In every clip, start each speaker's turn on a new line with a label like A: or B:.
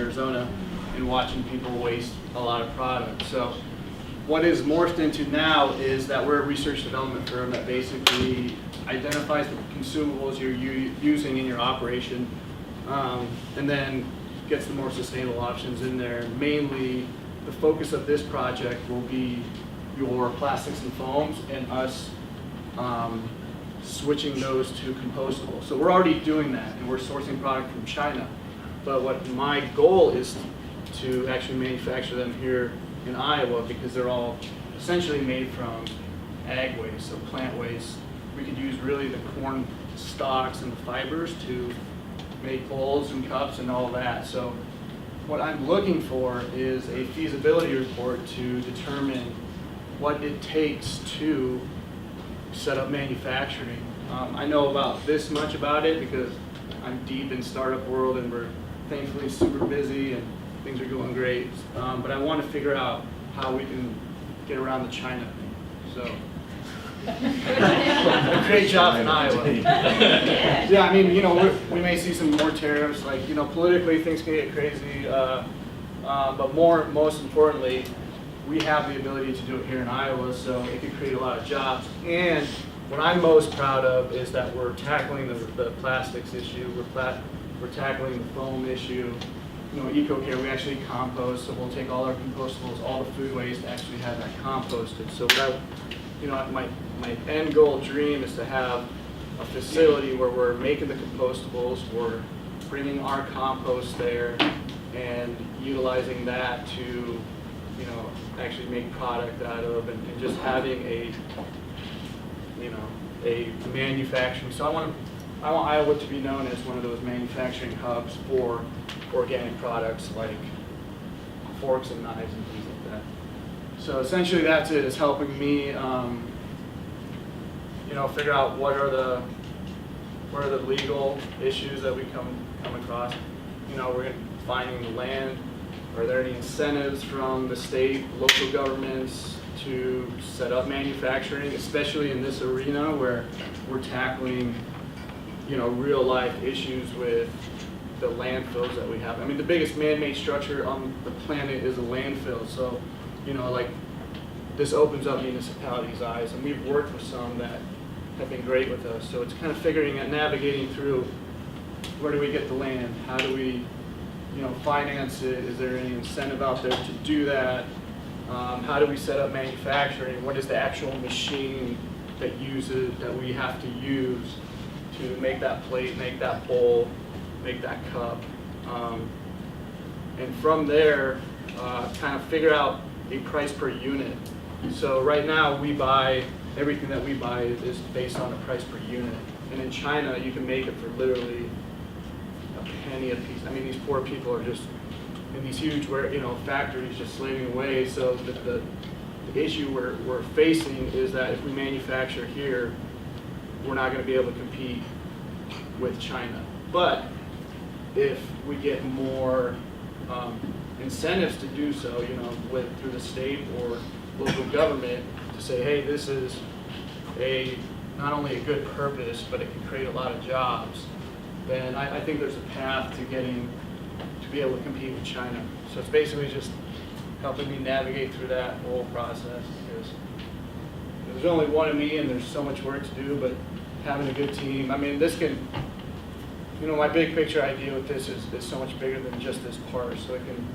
A: Arizona and watching people waste a lot of product. So what is morphed into now is that we're a research development firm that basically identifies the consumables you're using in your operation, and then gets the more sustainable options in there. Mainly, the focus of this project will be your plastics and foams and us switching those to compostable. So we're already doing that, and we're sourcing product from China. But what my goal is to actually manufacture them here in Iowa, because they're all essentially made from ag waste, so plant waste. We could use really the corn stalks and the fibers to make bowls and cups and all that. So what I'm looking for is a feasibility report to determine what it takes to set up manufacturing. I know about this much about it because I'm deep in startup world and we're thankfully super busy and things are going great. But I want to figure out how we can get around the China thing. So. Great job in Iowa. Yeah, I mean, we may see some more tariffs. Like, politically things can get crazy. But most importantly, we have the ability to do it here in Iowa, so it can create a lot of jobs. And what I'm most proud of is that we're tackling the plastics issue. We're tackling the foam issue. EcoCare, we actually compost, so we'll take all our compostables, all the food waste, actually have that composted. So my end goal dream is to have a facility where we're making the compostables, we're bringing our compost there, and utilizing that to, actually make product out of, and just having a manufacturing. So I want Iowa to be known as one of those manufacturing hubs for organic products like forks and knives and things like that. So essentially that's it. It's helping me figure out what are the legal issues that we come across. We're finding the land. Are there any incentives from the state, local governments to set up manufacturing, especially in this arena where we're tackling, real life issues with the landfills that we have. I mean, the biggest man-made structure on the planet is a landfill. So, this opens up municipalities' eyes, and we've worked with some that have been great with us. So it's kind of figuring and navigating through, where do we get the land? How do we, finance it? Is there any incentive out there to do that? How do we set up manufacturing? What is the actual machine that we have to use to make that plate, make that bowl, make that cup? And from there, kind of figure out a price per unit. So right now everything that we buy is based on a price per unit. And in China, you can make it for literally a penny a piece. I mean, these poor people are just in these huge factories just slaving away. So the issue we're facing is that if we manufacture here, we're not going to be able to compete with China. But if we get more incentives to do so, through the state or local government, to say, hey, this is not only a good purpose, but it can create a lot of jobs, then I think there's a path to be able to compete with China. So it's basically just helping me navigate through that whole process, because there's only one of me and there's so much work to do, but having a good team, I mean, this can, my big picture idea with this is so much bigger than just this part, so it can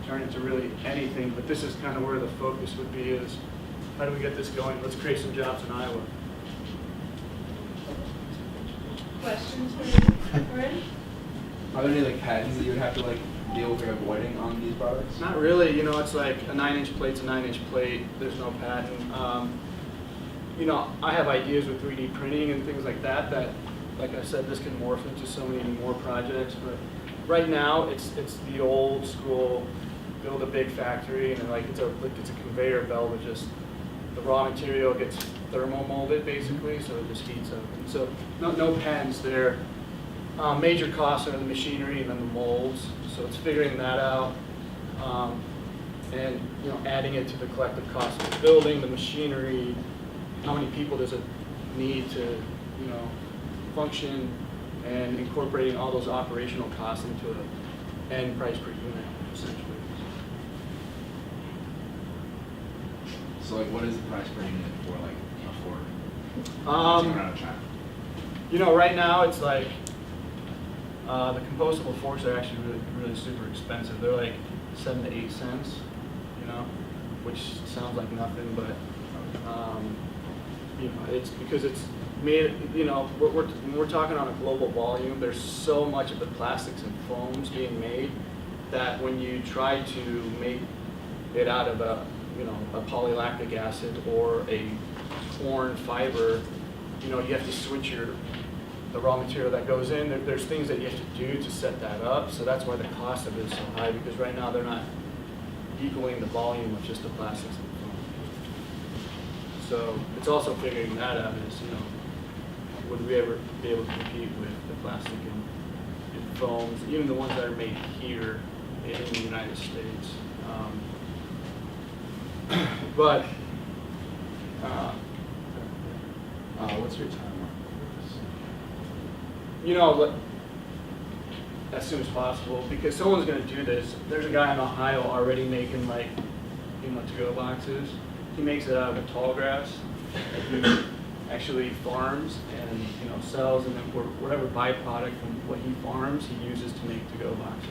A: turn into really anything, but this is kind of where the focus would be, is how do we get this going? Let's create some jobs in Iowa.
B: Questions for Corinne?
C: Are there any patents that you would have to deal with avoiding on these products?
A: Not really. It's like a 9-inch plate's a 9-inch plate. There's no patent. I have ideas with 3D printing and things like that, like I said, this can morph into so many more projects. But right now, it's the old school, build a big factory, and it's a conveyor belt with just the raw material gets thermal molded basically, so it just heats up. And so no patents there. Major costs are the machinery and then the molds. So it's figuring that out, and adding it to the collective cost of the building, the machinery. How many people does it need to function, and incorporating all those operational costs into and price per unit, essentially.
C: So like, what is the price per unit for like a fork?
A: Um,
C: Out of China.
A: You know, right now it's like the compostable forks are actually really super expensive. They're like 7 to 8 cents, you know, which sounds like nothing, but you know, it's because it's made. You know, when we're talking on a global volume, there's so much of the plastics and foams being made that when you try to make it out of a polylactic acid or a corn fiber, you know, you have to switch the raw material that goes in. There's things that you have to do to set that up, so that's why the cost of it is so high, because right now they're not equaling the volume of just the plastics and foam. So it's also figuring that out is, you know, would we ever be able to compete with the plastic and foams, even the ones that are made here in the United States. But
C: What's your timeline?
A: you know, as soon as possible, because someone's going to do this. There's a guy in Ohio already making like, you know, to-go boxes. He makes it out of a tall grass that he actually farms and, you know, sells, and then whatever byproduct from what he farms, he uses to make to-go boxes.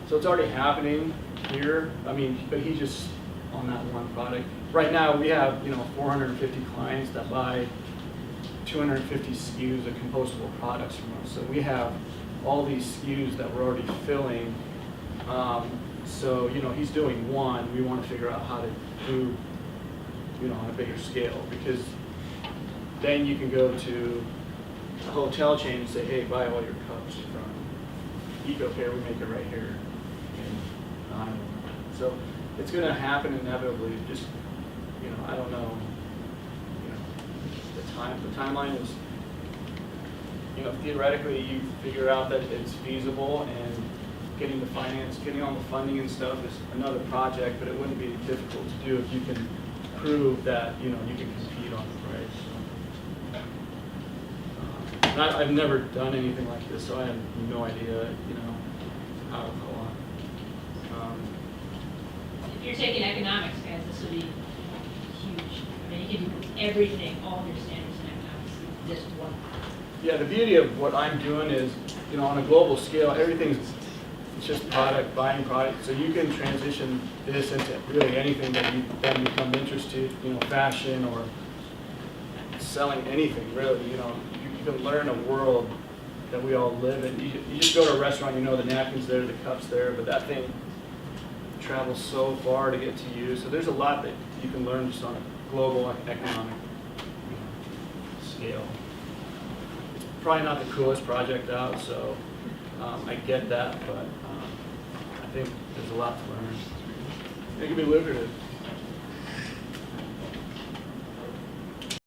A: So it's already happening here. I mean, but he's just on that one product. Right now, we have, you know, 450 clients that buy 250 SKUs of compostable products from us. So we have all these SKUs that we're already filling. So, you know, he's doing one. We want to figure out how to do, you know, on a bigger scale, because then you can go to a hotel chain and say, hey, buy all your cups from EcoCare. We make it right here in Iowa. So it's going to happen inevitably. Just, you know, I don't know. The timeline is, you know, theoretically you figure out that it's feasible, and getting the finance, getting all the funding and stuff is another project, but it wouldn't be difficult to do if you can prove that, you know, you can compete on the price. So, and I've never done anything like this, so I have no idea, you know, how it'll go on.
B: If you're taking economics, guys, this would be huge. I mean, you can do everything, all your standards in economics, in just one.
A: Yeah, the beauty of what I'm doing is, you know, on a global scale, everything's just product, buying product. So you can transition this into really anything that you then become interested, you know, fashion or selling anything, really. You know, you can learn a world that we all live in. You just go to a restaurant, you know, the napkins there, the cups there, but that thing travels so far to get to you. So there's a lot that you can learn just on a global economic scale. It's probably not the coolest project out, so I get that, but I think there's a lot to learn. It can be lucrative.